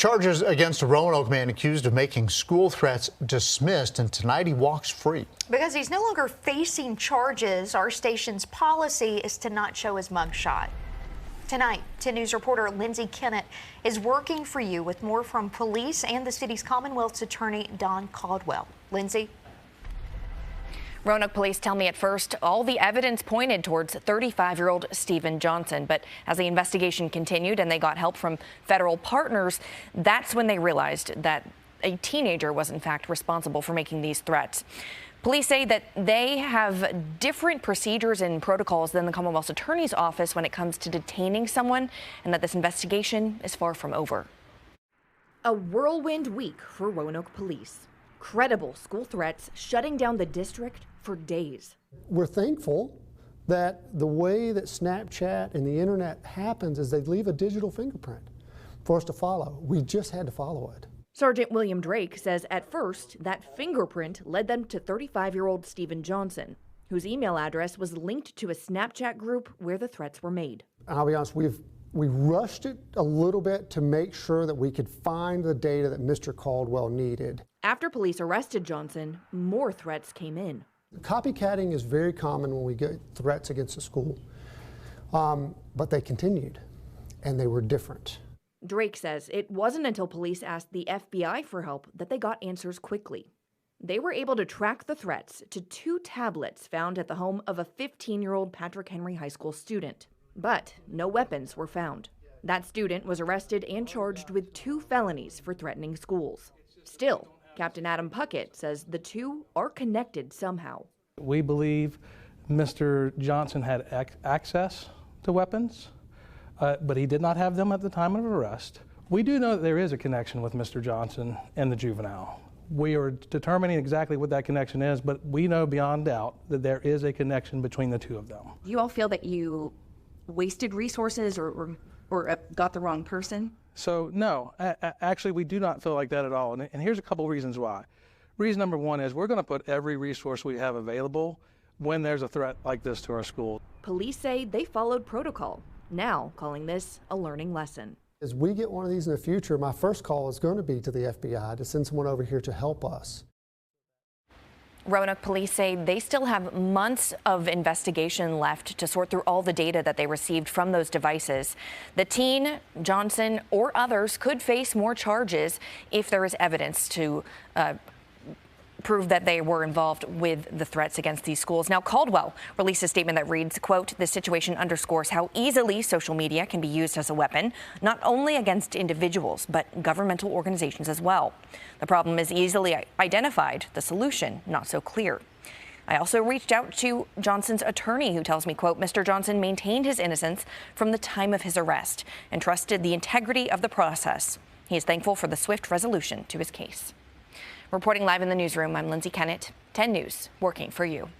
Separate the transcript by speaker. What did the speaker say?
Speaker 1: Charges against a Roanoke man accused of making school threats dismissed, and tonight he walks free.
Speaker 2: Because he's no longer facing charges, our station's policy is to not show his mugshot. Tonight, 10 News reporter Lindsay Kennett is working for you with more from police and the city's Commonwealth's attorney, Don Caldwell. Lindsay?
Speaker 3: Roanoke police tell me at first all the evidence pointed towards 35-year-old Stephen Johnson. But as the investigation continued and they got help from federal partners, that's when they realized that a teenager was in fact responsible for making these threats. Police say that they have different procedures and protocols than the Commonwealth's Attorney's Office when it comes to detaining someone, and that this investigation is far from over.
Speaker 4: A whirlwind week for Roanoke police. Credible school threats shutting down the district for days.
Speaker 5: We're thankful that the way that Snapchat and the internet happens is they leave a digital fingerprint for us to follow. We just had to follow it.
Speaker 4: Sergeant William Drake says at first that fingerprint led them to 35-year-old Stephen Johnson, whose email address was linked to a Snapchat group where the threats were made.
Speaker 5: I'll be honest, we rushed it a little bit to make sure that we could find the data that Mr. Caldwell needed.
Speaker 4: After police arrested Johnson, more threats came in.
Speaker 5: Copycatting is very common when we get threats against a school, but they continued, and they were different.
Speaker 4: Drake says it wasn't until police asked the FBI for help that they got answers quickly. They were able to track the threats to 2 tablets found at the home of a 15-year-old Patrick Henry High School student. But no weapons were found. That student was arrested and charged with 2 felonies for threatening schools. Still, Captain Adam Puckett says the 2 are connected somehow.
Speaker 6: We believe Mr. Johnson had access to weapons, but he did not have them at the time of arrest. We do know that there is a connection with Mr. Johnson and the juvenile. We are determining exactly what that connection is, but we know beyond doubt that there is a connection between the 2 of them.
Speaker 7: Do you all feel that you wasted resources or got the wrong person?
Speaker 6: So no, actually we do not feel like that at all. And here's a couple reasons why. Reason number 1 is we're going to put every resource we have available when there's a threat like this to our school.
Speaker 4: Police say they followed protocol, now calling this a learning lesson.
Speaker 5: As we get one of these in the future, my first call is going to be to the FBI to send someone over here to help us.
Speaker 3: Roanoke police say they still have months of investigation left to sort through all the data that they received from those devices. The teen, Johnson, or others could face more charges if there is evidence to prove that they were involved with the threats against these schools. Now, Caldwell released a statement that reads, quote, "This situation underscores how easily social media can be used as a weapon, not only against individuals, but governmental organizations as well. The problem is easily identified, the solution not so clear." I also reached out to Johnson's attorney, who tells me, quote, "Mr. Johnson maintained his innocence from the time of his arrest and trusted the integrity of the process. He is thankful for the swift resolution to his case." Reporting live in the newsroom, I'm Lindsay Kennett, 10 News, working for you.